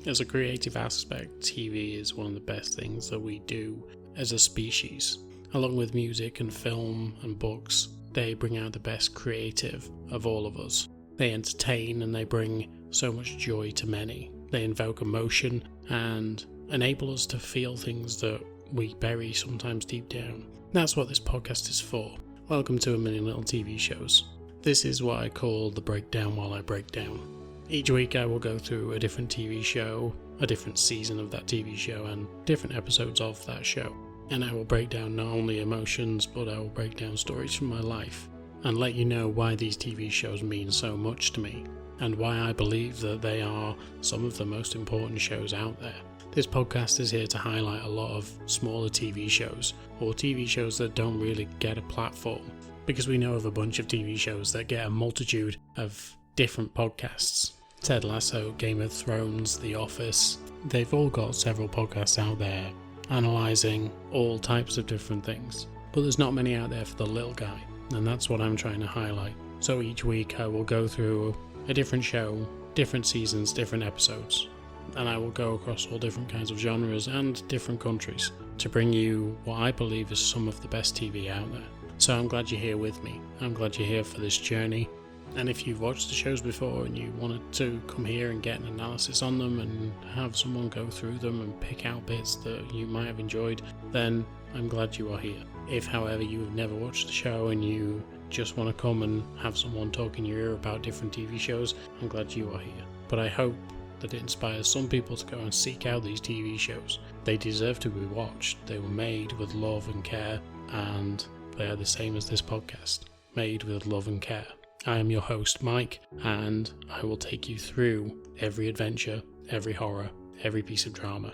As a creative aspect, TV is one of the best things that we do as a species. Along with music and film and books, they bring out the best creative of all of us. They entertain and they bring so much joy to many. They invoke emotion and enable us to feel things that we bury sometimes deep down. That's what this podcast is for. Welcome to A Million Little TV Shows. This is what I call the breakdown while I break down. Each week I will go through a different TV show, a different season of that TV show, and different episodes of that show. And I will break down not only emotions, but I will break down stories from my life, and let you know why these TV shows mean so much to me, and why I believe that they are some of the most important shows out there. This podcast is here to highlight a lot of smaller TV shows, or TV shows that don't really get a platform, because we know of a bunch of TV shows that get a multitude of different podcasts. Ted Lasso, Game of Thrones, The Office, they've all got several podcasts out there analysing all types of different things. But there's not many out there for the little guy, and that's what I'm trying to highlight. So each week I will go through a different show, different seasons, different episodes, and I will go across all different kinds of genres and different countries to bring you what I believe is some of the best TV out there. So I'm glad you're here with me. I'm glad you're here for this journey. And if you've watched the shows before and you wanted to come here and get an analysis on them and have someone go through them and pick out bits that you might have enjoyed, then I'm glad you are here. If, however, you have never watched the show and you just want to come and have someone talk in your ear about different TV shows, I'm glad you are here. But I hope that it inspires some people to go and seek out these TV shows. They deserve to be watched. They were made with love and care, and they are the same as this podcast, made with love and care. I am your host, Mike, and I will take you through every adventure, every horror, every piece of drama,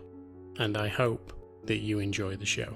and I hope that you enjoy the show.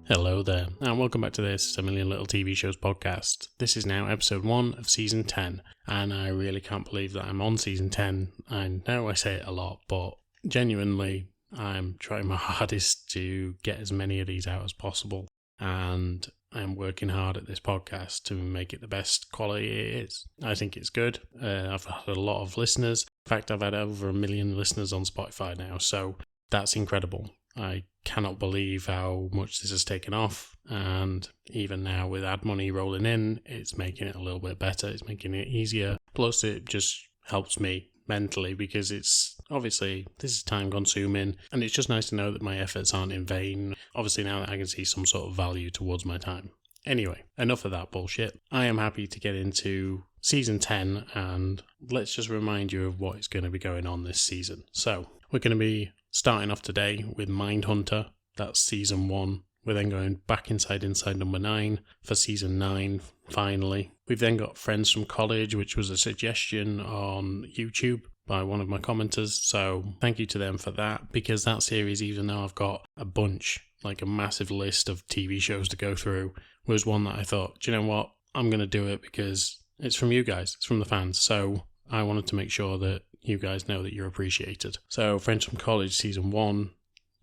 Hello there, and welcome back to this A Million Little TV Shows podcast. This is now episode 1 of season 10, and I really can't believe that I'm on season 10. I know I say it a lot, but genuinely, I'm trying my hardest to get as many of these out as possible, and I'm working hard at this podcast to make it the best quality it is. I think it's good. I've had a lot of listeners. In fact, I've had over 1 million listeners on Spotify now, so that's incredible. I cannot believe how much this has taken off, and even now with ad money rolling in, it's making it a little bit better. It's making it easier. Plus, it just helps me mentally because it's obviously this is time consuming, and it's just nice to know that my efforts aren't in vain. Obviously now that I can see some sort of value towards my time. Anyway, enough of that bullshit. I am happy to get into season 10, and let's just remind you of what is going to be going on this season. So we're going to be starting off today with Mindhunter. That's season 1. We're then going back inside number 9 for season 9, finally. We've then got Friends from College, which was a suggestion on YouTube by one of my commenters, so thank you to them for that, because that series, even though I've got a bunch, like a massive list of TV shows to go through, was one that I thought, do you know what, I'm going to do it because it's from you guys, it's from the fans, so I wanted to make sure that you guys know that you're appreciated. So Friends from College season 1,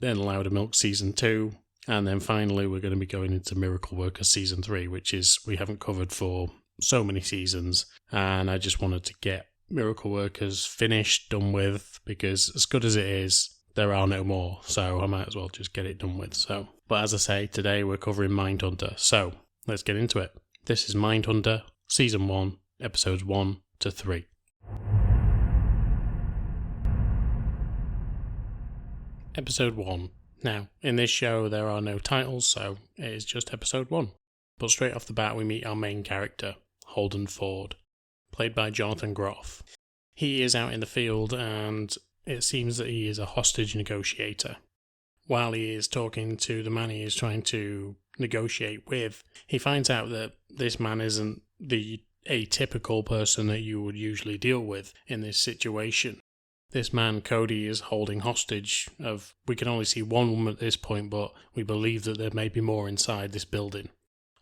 then Loudermilk season 2, and then finally we're going to be going into Miracle Workers season 3, which is we haven't covered for so many seasons, and I just wanted to get Miracle Workers finished, done with, because as good as it is, there are no more, so I might as well just get it done with. So, but as I say, today we're covering Mindhunter, so let's get into it. This is Mindhunter, season 1, episodes 1 to 3. Episode 1. Now, in this show there are no titles, so it is just episode 1. But straight off the bat we meet our main character, Holden Ford, played by Jonathan Groff. He is out in the field, and it seems that he is a hostage negotiator. While he is talking to the man he is trying to negotiate with, he finds out that this man isn't the atypical person that you would usually deal with in this situation. This man, Cody, is holding hostage of, we can only see one woman at this point, but we believe that there may be more inside this building.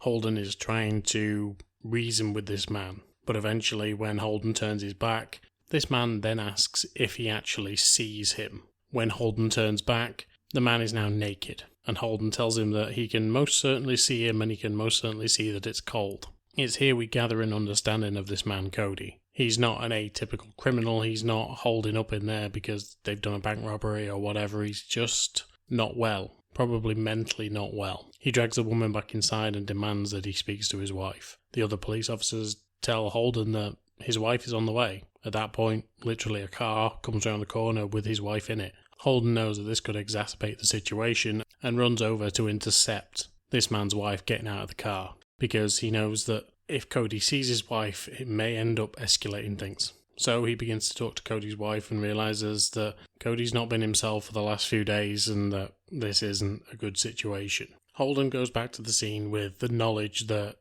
Holden is trying to reason with this man, but eventually when Holden turns his back, this man then asks if he actually sees him. When Holden turns back, the man is now naked, and Holden tells him that he can most certainly see him and he can most certainly see that it's cold. It's here we gather an understanding of this man Cody. He's not an atypical criminal. He's not holding up in there because they've done a bank robbery or whatever. He's just not well. Probably mentally not well. He drags the woman back inside and demands that he speaks to his wife. The other police officers tell Holden that his wife is on the way. At that point, literally a car comes around the corner with his wife in it. Holden knows that this could exacerbate the situation and runs over to intercept this man's wife getting out of the car, because he knows that if Cody sees his wife, it may end up escalating things. So he begins to talk to Cody's wife and realises that Cody's not been himself for the last few days and that this isn't a good situation. Holden goes back to the scene with the knowledge that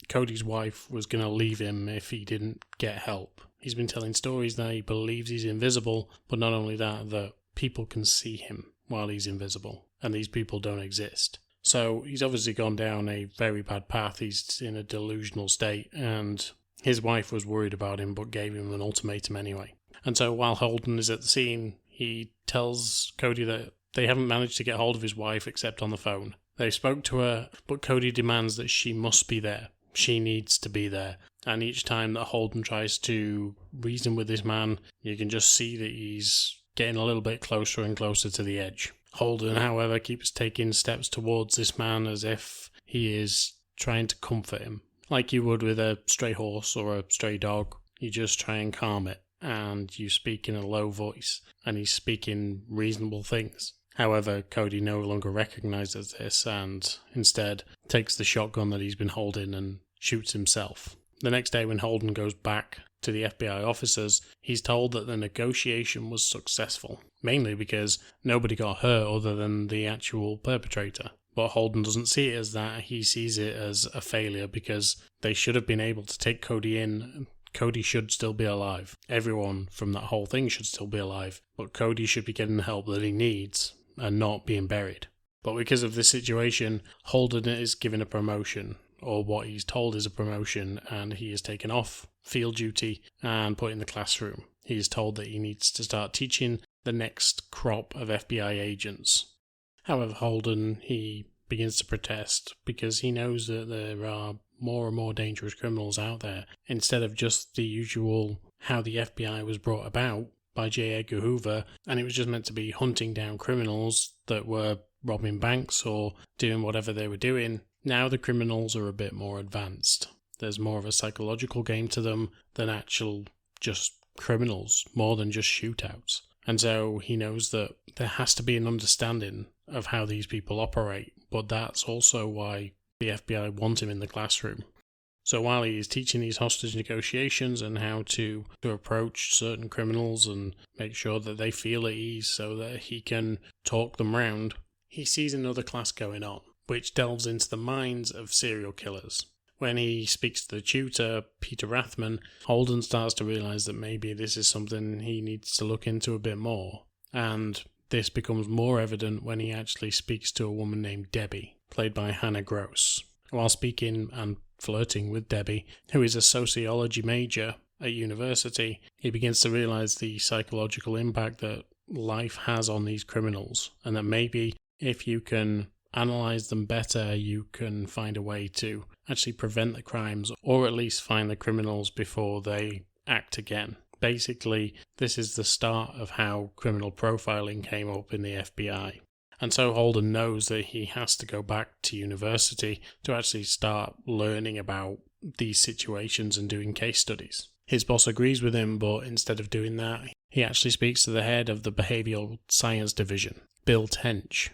Cody's wife was going to leave him if he didn't get help. He's been telling stories that he believes he's invisible, but not only that, that people can see him while he's invisible, and these people don't exist. So he's obviously gone down a very bad path. He's in a delusional state, and his wife was worried about him but gave him an ultimatum anyway. And so while Holden is at the scene, he tells Cody that they haven't managed to get hold of his wife except on the phone. They spoke to her, but Cody demands that she must be there. She needs to be there. And each time that Holden tries to reason with this man, you can just see that he's getting a little bit closer and closer to the edge. Holden, however, keeps taking steps towards this man as if he is trying to comfort him. Like you would with a stray horse or a stray dog, you just try and calm it, and you speak in a low voice, and he's speaking reasonable things. However, Cody no longer recognises this and instead takes the shotgun that he's been holding and shoots himself. The next day when Holden goes back to the FBI officers, he's told that the negotiation was successful, mainly because nobody got hurt other than the actual perpetrator. But Holden doesn't see it as that. He sees it as a failure because they should have been able to take Cody in. Cody should still be alive. Everyone from that whole thing should still be alive. But Cody should be getting the help that he needs and not being buried. But because of this situation, Holden is given a promotion, or what he's told is a promotion, and he is taken off field duty and put in the classroom. He is told that he needs to start teaching the next crop of FBI agents. However, Holden, he begins to protest because he knows that there are more and more dangerous criminals out there, instead of just the usual how the FBI was brought about by J. Edgar Hoover, and it was just meant to be hunting down criminals that were robbing banks or doing whatever they were doing. Now the criminals are a bit more advanced. There's more of a psychological game to them than actual just criminals, more than just shootouts. And so he knows that there has to be an understanding of how these people operate, but that's also why the FBI want him in the classroom. So while he is teaching these hostage negotiations and how to approach certain criminals and make sure that they feel at ease so that he can talk them round, he sees another class going on, which delves into the minds of serial killers. When he speaks to the tutor, Peter Rathman, Holden starts to realise that maybe this is something he needs to look into a bit more. And this becomes more evident when he actually speaks to a woman named Debbie, played by Hannah Gross. While speaking and flirting with Debbie, who is a sociology major at university, he begins to realise the psychological impact that life has on these criminals, and that maybe if you can analyse them better, you can find a way to actually prevent the crimes, or at least find the criminals before they act again. Basically, this is the start of how criminal profiling came up in the FBI. And so Holden knows that he has to go back to university to actually start learning about these situations and doing case studies. His boss agrees with him, but instead of doing that, he actually speaks to the head of the Behavioural Science Division, Bill Tench,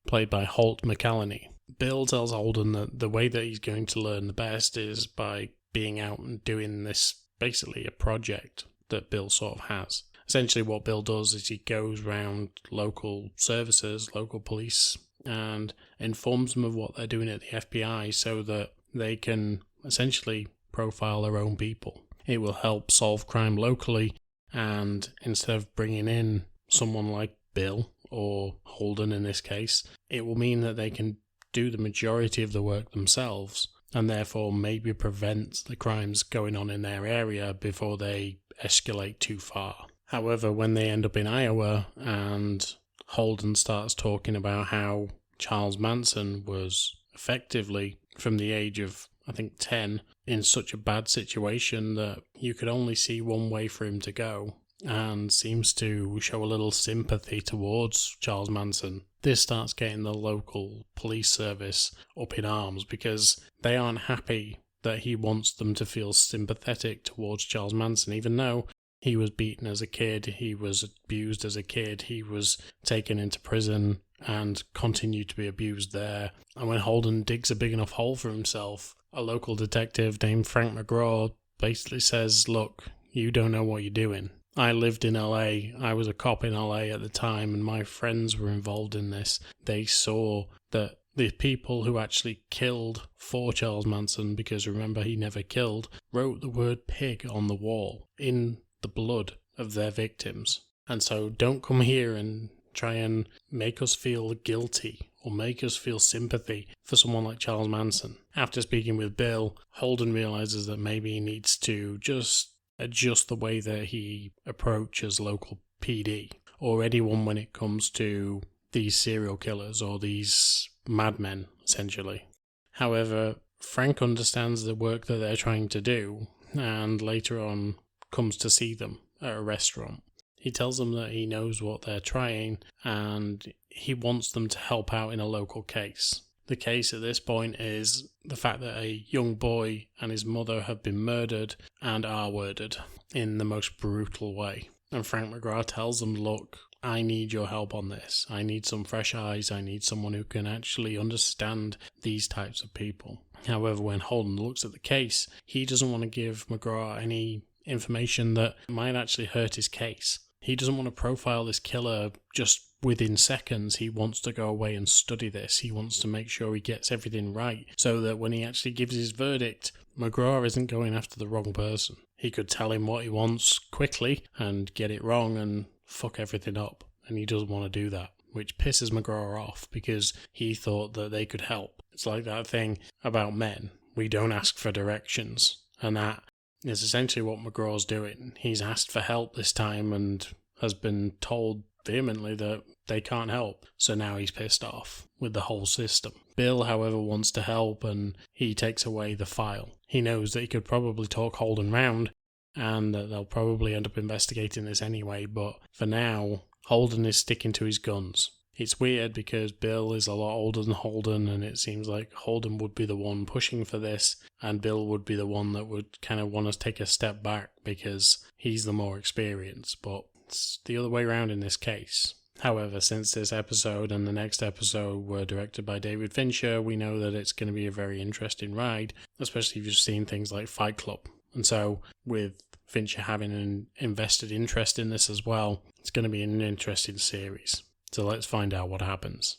played by Holt McCallany. Bill tells Holden that the way that he's going to learn the best is by being out and doing this, basically a project that Bill sort of has. Essentially what Bill does is he goes around local services, local police, and informs them of what they're doing at the FBI so that they can essentially profile their own people. It will help solve crime locally, and instead of bringing in someone like Bill, or Holden in this case, it will mean that they can do the majority of the work themselves, and therefore maybe prevent the crimes going on in their area before they escalate too far. However, when they end up in Iowa and Holden starts talking about how Charles Manson was effectively, from the age of I think 10, in such a bad situation that you could only see one way for him to go, and seems to show a little sympathy towards Charles Manson. This starts getting the local police service up in arms because they aren't happy that he wants them to feel sympathetic towards Charles Manson, even though he was beaten as a kid, he was abused as a kid, he was taken into prison and continued to be abused there. And when Holden digs a big enough hole for himself, a local detective named Frank McGraw basically says, look, you don't know what you're doing. I lived in LA, I was a cop in LA at the time, and my friends were involved in this. They saw that the people who actually killed for Charles Manson, because remember he never killed, wrote the word pig on the wall in the blood of their victims. And so don't come here and try and make us feel guilty or make us feel sympathy for someone like Charles Manson. After speaking with Bill, Holden realizes that maybe he needs to just adjust the way that he approaches local PD or anyone when it comes to these serial killers or these madmen, essentially. However, Frank understands the work that they're trying to do and later on comes to see them at a restaurant. He tells them that he knows what they're trying and he wants them to help out in a local case. The case at this point is the fact that a young boy and his mother have been murdered and are murdered in the most brutal way. And Frank McGraw tells them, look, I need your help on this. I need some fresh eyes. I need someone who can actually understand these types of people. However, when Holden looks at the case, he doesn't want to give McGraw any information that might actually hurt his case. He doesn't want to profile this killer just within seconds. He wants to go away and study this. He wants to make sure he gets everything right so that when he actually gives his verdict, McGraw isn't going after the wrong person. He could tell him what he wants quickly and get it wrong and fuck everything up. And he doesn't want to do that, which pisses McGraw off because he thought that they could help. It's like that thing about men. We don't ask for directions. And that is essentially what McGraw's doing. He's asked for help this time and has been told vehemently that they can't help. So now he's pissed off with the whole system. Bill, however, wants to help and he takes away the file. He knows that he could probably talk Holden round and that they'll probably end up investigating this anyway, but for now, Holden is sticking to his guns. It's weird because Bill is a lot older than Holden and it seems like Holden would be the one pushing for this and Bill would be the one that would kind of want to take a step back because he's the more experienced, but it's the other way around in this case. However, since this episode and the next episode were directed by David Fincher, we know that it's going to be a very interesting ride, especially if you've seen things like Fight Club. And so, with Fincher having an invested interest in this as well, it's going to be an interesting series. So let's find out what happens.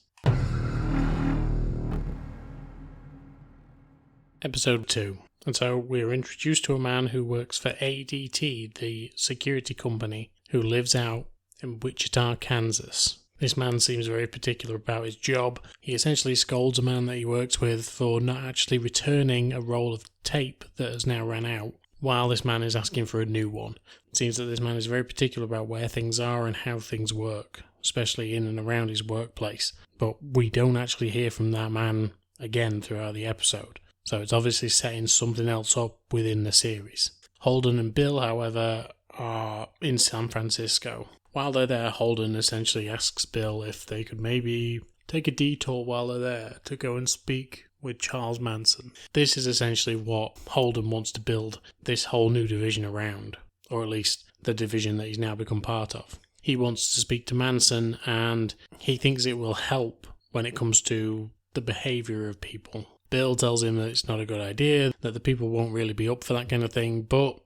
Episode 2. And so we're introduced to a man who works for ADT, the security company, who lives out in Wichita, Kansas. This man seems very particular about his job. He essentially scolds a man that he works with for not actually returning a roll of tape that has now run out, while this man is asking for a new one. It seems that this man is very particular about where things are and how things work, especially in and around his workplace. But we don't actually hear from that man again throughout the episode. So it's obviously setting something else up within the series. Holden and Bill, however, are in San Francisco. While they're there, Holden essentially asks Bill if they could maybe take a detour while they're there to go and speak with Charles Manson. This is essentially what Holden wants to build this whole new division around, or at least the division that he's now become part of. He wants to speak to Manson and he thinks it will help when it comes to the behaviour of people. Bill tells him that it's not a good idea, that the people won't really be up for that kind of thing, but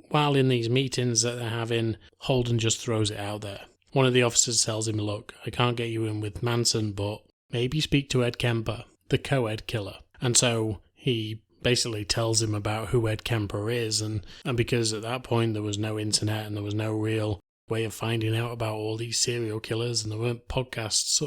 while in these meetings that they're having, Holden just throws it out there. One of the officers tells him, look, I can't get you in with Manson, but maybe speak to Ed Kemper, the co-ed killer. And so he basically tells him about who Ed Kemper is, and because at that point there was no internet and there was no real way of finding out about all these serial killers, and there weren't podcasts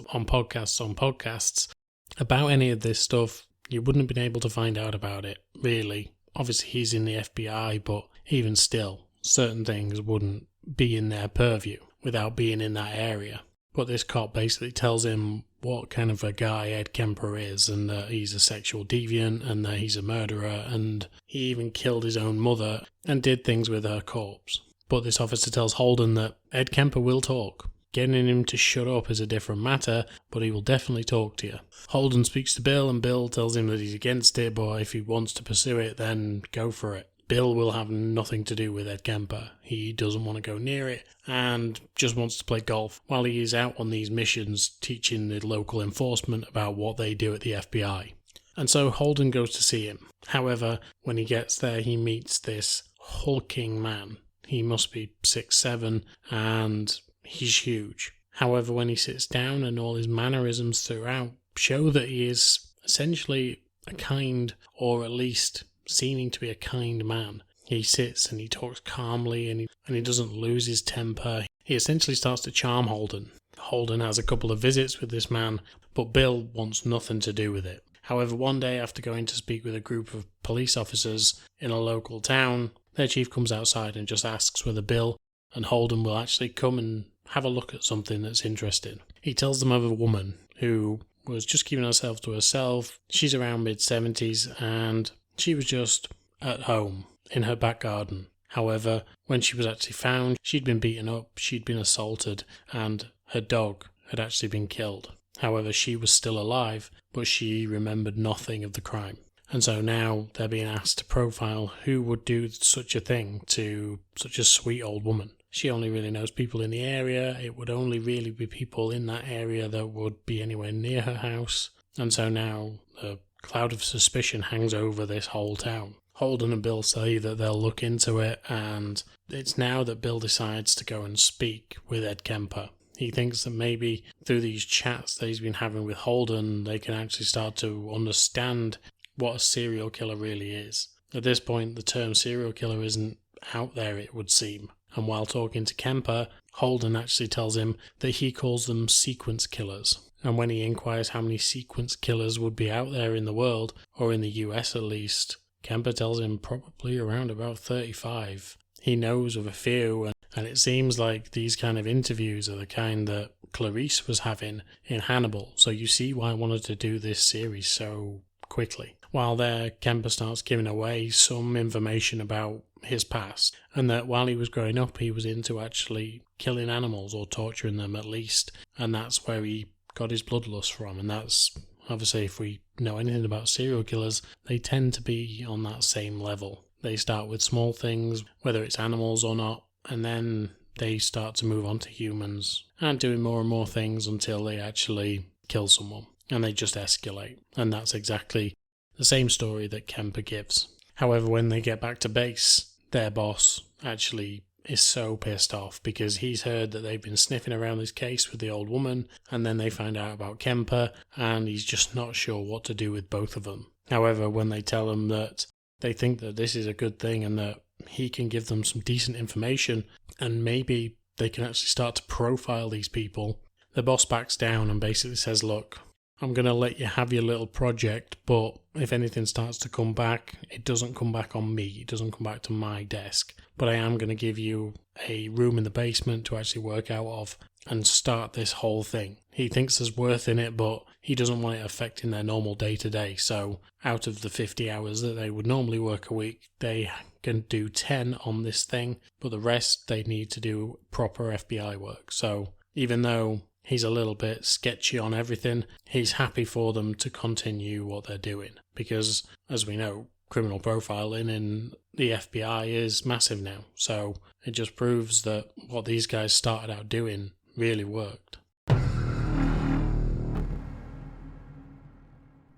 about any of this stuff, you wouldn't have been able to find out about it, really. Obviously he's in the FBI, but even still, certain things wouldn't be in their purview without being in that area. But this cop basically tells him what kind of a guy Ed Kemper is, and that he's a sexual deviant, and that he's a murderer, and he even killed his own mother and did things with her corpse. But this officer tells Holden that Ed Kemper will talk. Getting him to shut up is a different matter, but he will definitely talk to you. Holden speaks to Bill, and Bill tells him that he's against it, but if he wants to pursue it, then go for it. Bill will have nothing to do with Ed Kemper. He doesn't want to go near it and just wants to play golf while he is out on these missions teaching the local enforcement about what they do at the FBI. And so Holden goes to see him. However, when he gets there, he meets this hulking man. He must be 6'7", and he's huge. However, when he sits down and all his mannerisms throughout show that he is essentially a kind, or at least seeming to be a kind man. He sits and he talks calmly and he doesn't lose his temper. He essentially starts to charm Holden. Holden has a couple of visits with this man, but Bill wants nothing to do with it. However, one day after going to speak with a group of police officers in a local town, their chief comes outside and just asks whether Bill and Holden will actually come and have a look at something that's interesting. He tells them of a woman who was just keeping herself to herself. She's around mid-70s and she was just at home in her back garden. However, when she was actually found, she'd been beaten up, she'd been assaulted, and her dog had actually been killed. However, she was still alive, but she remembered nothing of the crime. And so now they're being asked to profile who would do such a thing to such a sweet old woman. She only really knows people in the area. It would only really be people in that area that would be anywhere near her house. And so now the cloud of suspicion hangs over this whole town. Holden and Bill say that they'll look into it, and it's now that Bill decides to go and speak with Ed Kemper. He thinks that maybe through these chats that he's been having with Holden, they can actually start to understand what a serial killer really is. At this point, the term serial killer isn't out there, it would seem. And while talking to Kemper, Holden actually tells him that he calls them sequence killers. And when he inquires how many sequence killers would be out there in the world, or in the US at least, Kemper tells him probably around about 35. He knows of a few, and it seems like these kind of interviews are the kind that Clarice was having in Hannibal. So you see why I wanted to do this series so quickly. While there, Kemper starts giving away some information about his past, and that while he was growing up, he was into actually killing animals or torturing them at least, and that's where he got his bloodlust from. And that's obviously, if we know anything about serial killers, they tend to be on that same level. They start with small things, whether it's animals or not, and then they start to move on to humans and doing more and more things until they actually kill someone, and they just escalate. And that's exactly the same story that Kemper gives. However, when they get back to base, their boss actually is so pissed off because he's heard that they've been sniffing around this case with the old woman, and then they find out about Kemper, and he's just not sure what to do with both of them. However, when they tell him that they think that this is a good thing and that he can give them some decent information and maybe they can actually start to profile these people, the boss backs down and basically says, look, I'm going to let you have your little project, but if anything starts to come back, it doesn't come back on me, it doesn't come back to my desk, but I am going to give you a room in the basement to actually work out of and start this whole thing. He thinks there's worth in it, but he doesn't want it affecting their normal day-to-day, so out of the 50 hours that they would normally work a week, they can do 10 on this thing, but the rest they need to do proper FBI work. So even though he's a little bit sketchy on everything, he's happy for them to continue what they're doing. Because, as we know, criminal profiling in the FBI is massive now. So it just proves that what these guys started out doing really worked.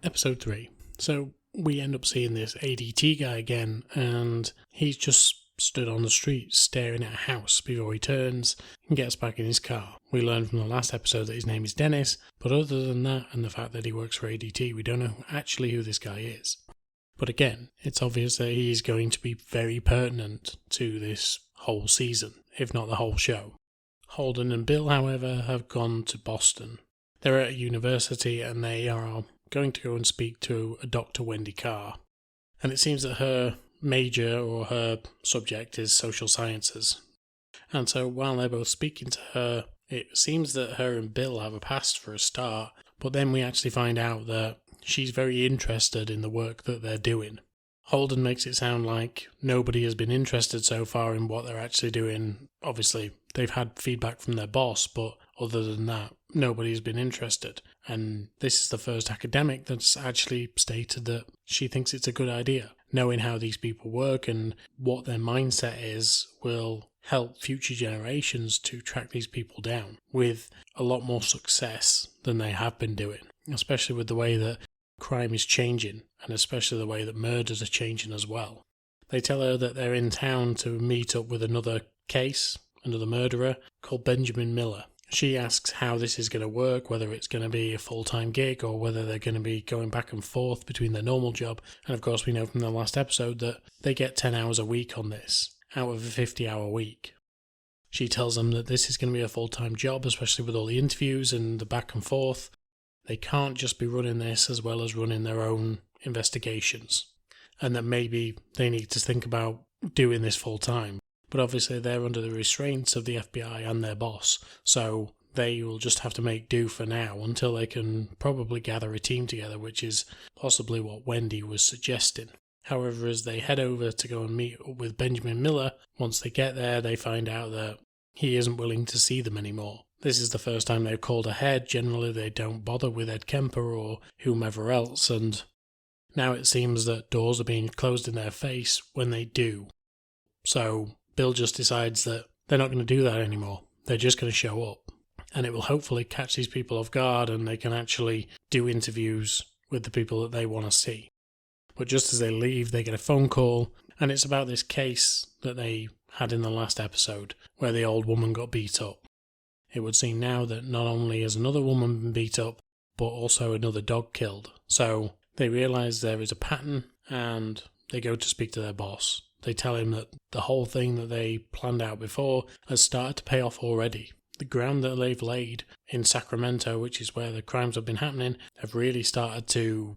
Episode 3. So we end up seeing this ADT guy again, and he's just stood on the street staring at a house before he turns and gets back in his car. We learned from the last episode that his name is Dennis, but other than that and the fact that he works for ADT, we don't know actually who this guy is. But again, it's obvious that he's going to be very pertinent to this whole season, if not the whole show. Holden and Bill, however, have gone to Boston. They're at a university and they are going to go and speak to a Dr. Wendy Carr. And it seems that her major or her subject is social sciences. And so while they're both speaking to her, it seems that her and Bill have a past for a start, But then we actually find out that she's very interested in the work that they're doing. Holden makes it sound like nobody has been interested so far in what they're actually doing. Obviously, they've had feedback from their boss, but other than that, nobody's been interested. And this is the first academic that's actually stated that she thinks it's a good idea. Knowing how these people work and what their mindset is will help future generations to track these people down with a lot more success than they have been doing, especially with the way that crime is changing, and especially the way that murders are changing as well. They tell her that they're in town to meet up with another case, another murderer, called Benjamin Miller. She asks how this is going to work, whether it's going to be a full-time gig or whether they're going to be going back and forth between their normal job. And of course we know from the last episode that they get 10 hours a week on this, out of a 50-hour week. She tells them that this is going to be a full-time job, especially with all the interviews and the back and forth. They can't just be running this as well as running their own investigations, and that maybe they need to think about doing this full time. But obviously they're under the restraints of the FBI and their boss, so they will just have to make do for now until they can probably gather a team together, which is possibly what Wendy was suggesting. However, as they head over to go and meet up with Benjamin Miller, once they get there they find out that he isn't willing to see them anymore. This is the first time they've called ahead. Generally they don't bother with Ed Kemper or whomever else, and now it seems that doors are being closed in their face when they do. So Bill just decides that they're not going to do that anymore. They're just going to show up. And it will hopefully catch these people off guard and they can actually do interviews with the people that they want to see. But just as they leave, they get a phone call, and it's about this case that they had in the last episode where the old woman got beat up. It would seem now that not only has another woman been beat up, but also another dog killed. So they realise there is a pattern, and they go to speak to their boss. They tell him that the whole thing that they planned out before has started to pay off already. The ground that they've laid in Sacramento, which is where the crimes have been happening, have really started to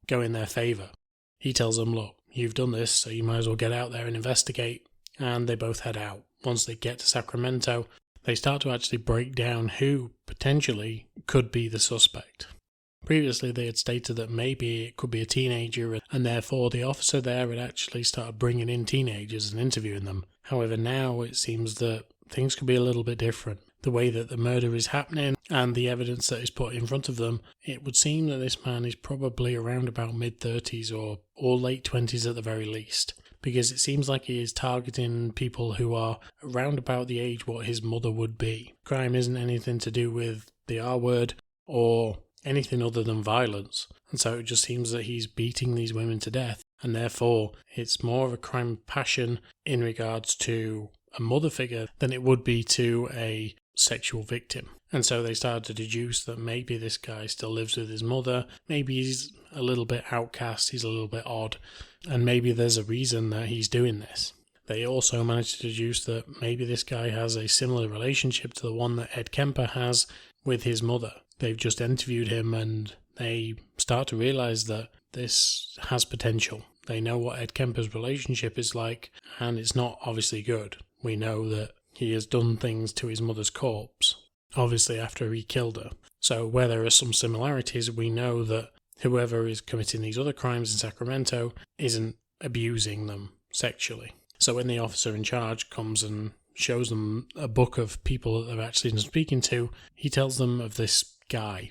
go in their favour. He tells them, look, you've done this, so you might as well get out there and investigate. And they both head out. Once they get to Sacramento, they start to actually break down who potentially could be the suspect. Previously they had stated that maybe it could be a teenager, and therefore the officer there had actually started bringing in teenagers and interviewing them. However, now it seems that things could be a little bit different. The way that the murder is happening and the evidence that is put in front of them, it would seem that this man is probably around about mid-30s or late 20s at the very least. Because it seems like he is targeting people who are around about the age what his mother would be. Crime isn't anything to do with the R word or anything other than violence, and so it just seems that he's beating these women to death, and therefore it's more of a crime of passion in regards to a mother figure than it would be to a sexual victim. And so they started to deduce that maybe this guy still lives with his mother, maybe he's a little bit outcast, he's a little bit odd, and maybe there's a reason that he's doing this. They also managed to deduce that maybe this guy has a similar relationship to the one that Ed Kemper has with his mother. They've just interviewed him and they start to realise that this has potential. They know what Ed Kemper's relationship is like, and it's not obviously good. We know that he has done things to his mother's corpse, obviously after he killed her. So where there are some similarities, we know that whoever is committing these other crimes in Sacramento isn't abusing them sexually. So when the officer in charge comes and shows them a book of people that they've actually been speaking to, he tells them of this guy,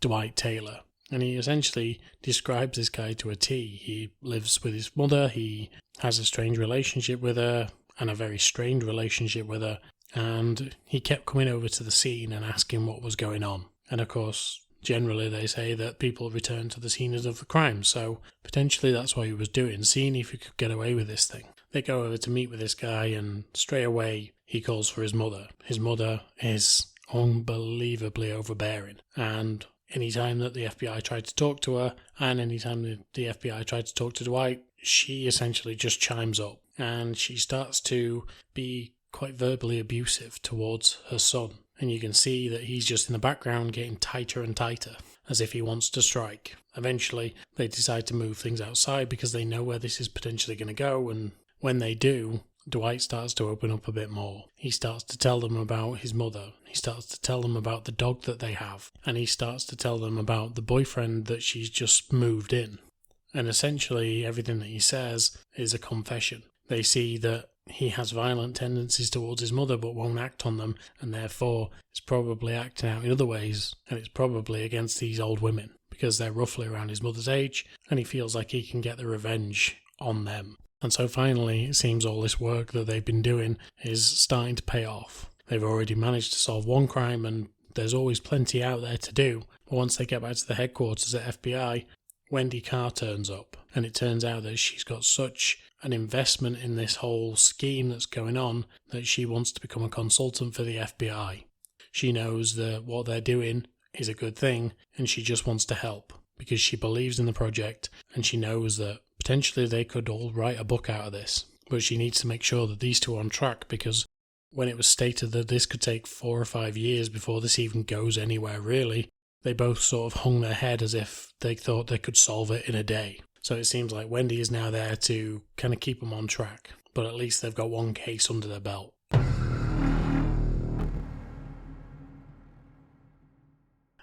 Dwight Taylor. And he essentially describes this guy to a T. He lives with his mother, he has a strange relationship with her, and a very strained relationship with her, and he kept coming over to the scene and asking what was going on. And of course, generally they say that people return to the scenes of the crime, so potentially that's what he was doing, seeing if he could get away with this thing. They go over to meet with this guy, and straight away he calls for his mother. His mother is unbelievably overbearing, and anytime that the FBI tried to talk to her, and anytime the FBI tried to talk to Dwight, she essentially just chimes up, and she starts to be quite verbally abusive towards her son. And you can see that he's just in the background getting tighter and tighter, as if he wants to strike. Eventually, they decide to move things outside because they know where this is potentially going to go, and when they do, Dwight starts to open up a bit more. He starts to tell them about his mother. He starts to tell them about the dog that they have. And he starts to tell them about the boyfriend that she's just moved in. And essentially everything that he says is a confession. They see that he has violent tendencies towards his mother but won't act on them, and therefore is probably acting out in other ways, and it's probably against these old women because they're roughly around his mother's age, and he feels like he can get the revenge on them. And so finally it seems all this work that they've been doing is starting to pay off. They've already managed to solve one crime, and there's always plenty out there to do, but once they get back to the headquarters at FBI, Wendy Carr turns up, and it turns out that she's got such an investment in this whole scheme that's going on that she wants to become a consultant for the FBI. She knows that what they're doing is a good thing, and she just wants to help because she believes in the project, and she knows that potentially they could all write a book out of this. But she needs to make sure that these two are on track, because when it was stated that this could take 4 or 5 years before this even goes anywhere really, they both sort of hung their head as if they thought they could solve it in a day. So it seems like Wendy is now there to kind of keep them on track, but at least they've got one case under their belt.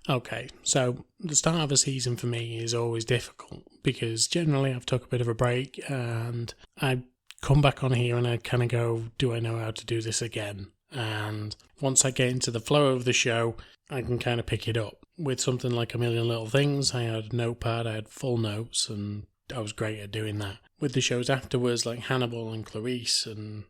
Okay, so the start of a season for me is always difficult because generally I've took a bit of a break and I come back on here and I kind of go, do I know how to do this again? And once I get into the flow of the show, I can kind of pick it up. With something like A Million Little Things, I had a notepad, I had full notes, and I was great at doing that. With the shows afterwards, like Hannibal and Clarice and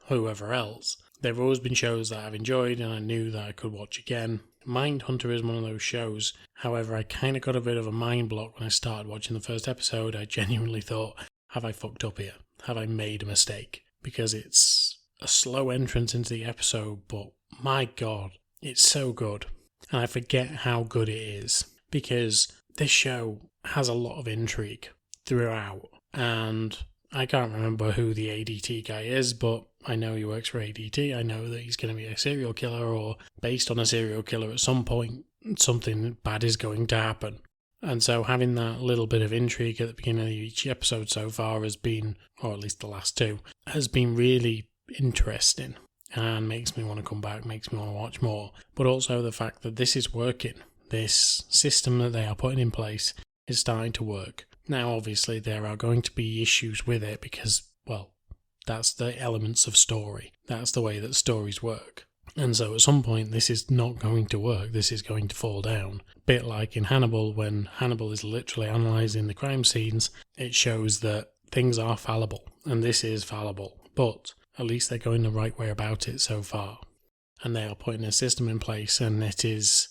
whoever else, they've always been shows that I've enjoyed and I knew that I could watch again. Mindhunter is one of those shows. However, I kind of got a bit of a mind block when I started watching the first episode. I genuinely thought, have I fucked up here? Have I made a mistake? Because it's a slow entrance into the episode, but my God, it's so good. And I forget how good it is, because this show has a lot of intrigue throughout. And I can't remember who the ADT guy is, but I know he works for ADT. I know that he's going to be a serial killer or based on a serial killer at some point. Something bad is going to happen. And so having that little bit of intrigue at the beginning of each episode so far has been, or at least the last two, has been really interesting. And makes me want to come back, makes me want to watch more. But also the fact that this is working. This system that they are putting in place is starting to work. Now, obviously, there are going to be issues with it because, well, that's the elements of story. That's the way that stories work. And so at some point, this is not going to work. This is going to fall down. A bit like in Hannibal, when Hannibal is literally analysing the crime scenes, it shows that things are fallible. And this is fallible. But at least they're going the right way about it so far. And they are putting a system in place, and it is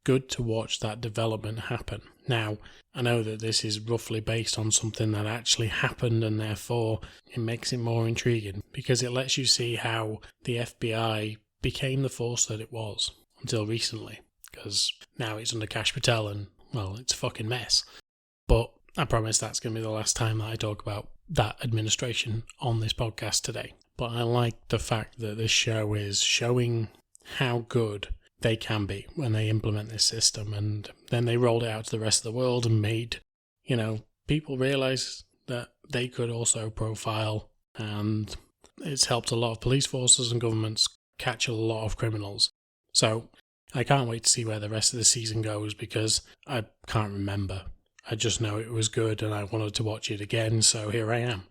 good to watch that development happen. Now, I know that this is roughly based on something that actually happened, and therefore it makes it more intriguing, because it lets you see how the FBI became the force that it was until recently, because now it's under Kash Patel and, well, it's a fucking mess. But I promise that's going to be the last time that I talk about that administration on this podcast today. But I like the fact that this show is showing how good they can be when they implement this system, and then they rolled it out to the rest of the world and made, people realise that they could also profile, and it's helped a lot of police forces and governments catch a lot of criminals. So I can't wait to see where the rest of the season goes, because I can't remember. I just know it was good and I wanted to watch it again, so here I am.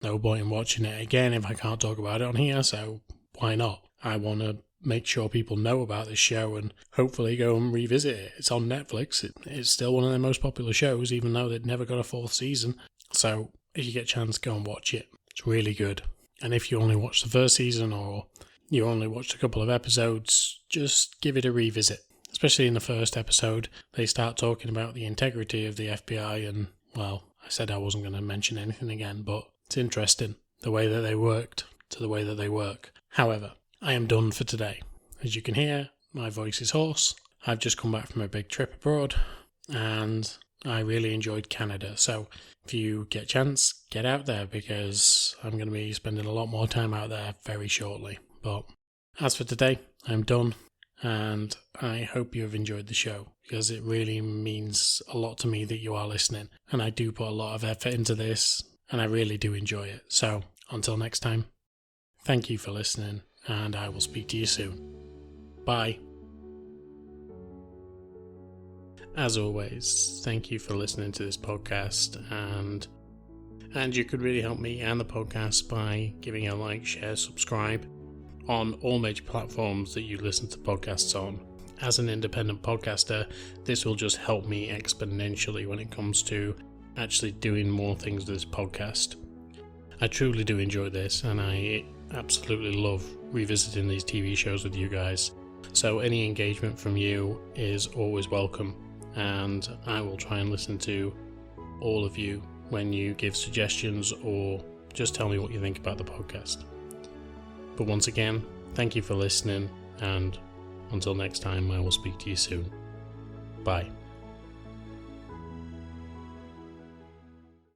No point in watching it again if I can't talk about it on here, so why not? I want to make sure people know about this show and hopefully go and revisit it. It's on Netflix. It's still one of their most popular shows, even though they'd never got a 4th season. So if you get a chance, go and watch it. It's really good. And if you only watched the first season or you only watched a couple of episodes, just give it a revisit. Especially in the first episode, they start talking about the integrity of the FBI, and, well, I said I wasn't going to mention anything again, but it's interesting, the way that they worked to the way that they work. However, I am done for today. As you can hear, my voice is hoarse. I've just come back from a big trip abroad, and I really enjoyed Canada. So if you get a chance, get out there, because I'm going to be spending a lot more time out there very shortly. But as for today, I'm done, and I hope you have enjoyed the show, because it really means a lot to me that you are listening, and I do put a lot of effort into this, and I really do enjoy it. So until next time, Thank you for listening, and I will speak to you soon. Bye. As always, thank you for listening to this podcast, and you could really help me and the podcast by giving a like, share, subscribe on all major platforms that you listen to podcasts on. As an independent podcaster, this will just help me exponentially when it comes to actually doing more things with this podcast. I truly do enjoy this, and I absolutely love revisiting these TV shows with you guys. So any engagement from you is always welcome, and I will try and listen to all of you when you give suggestions or just tell me what you think about the podcast. But once again, thank you for listening, and until next time, I will speak to you soon. Bye.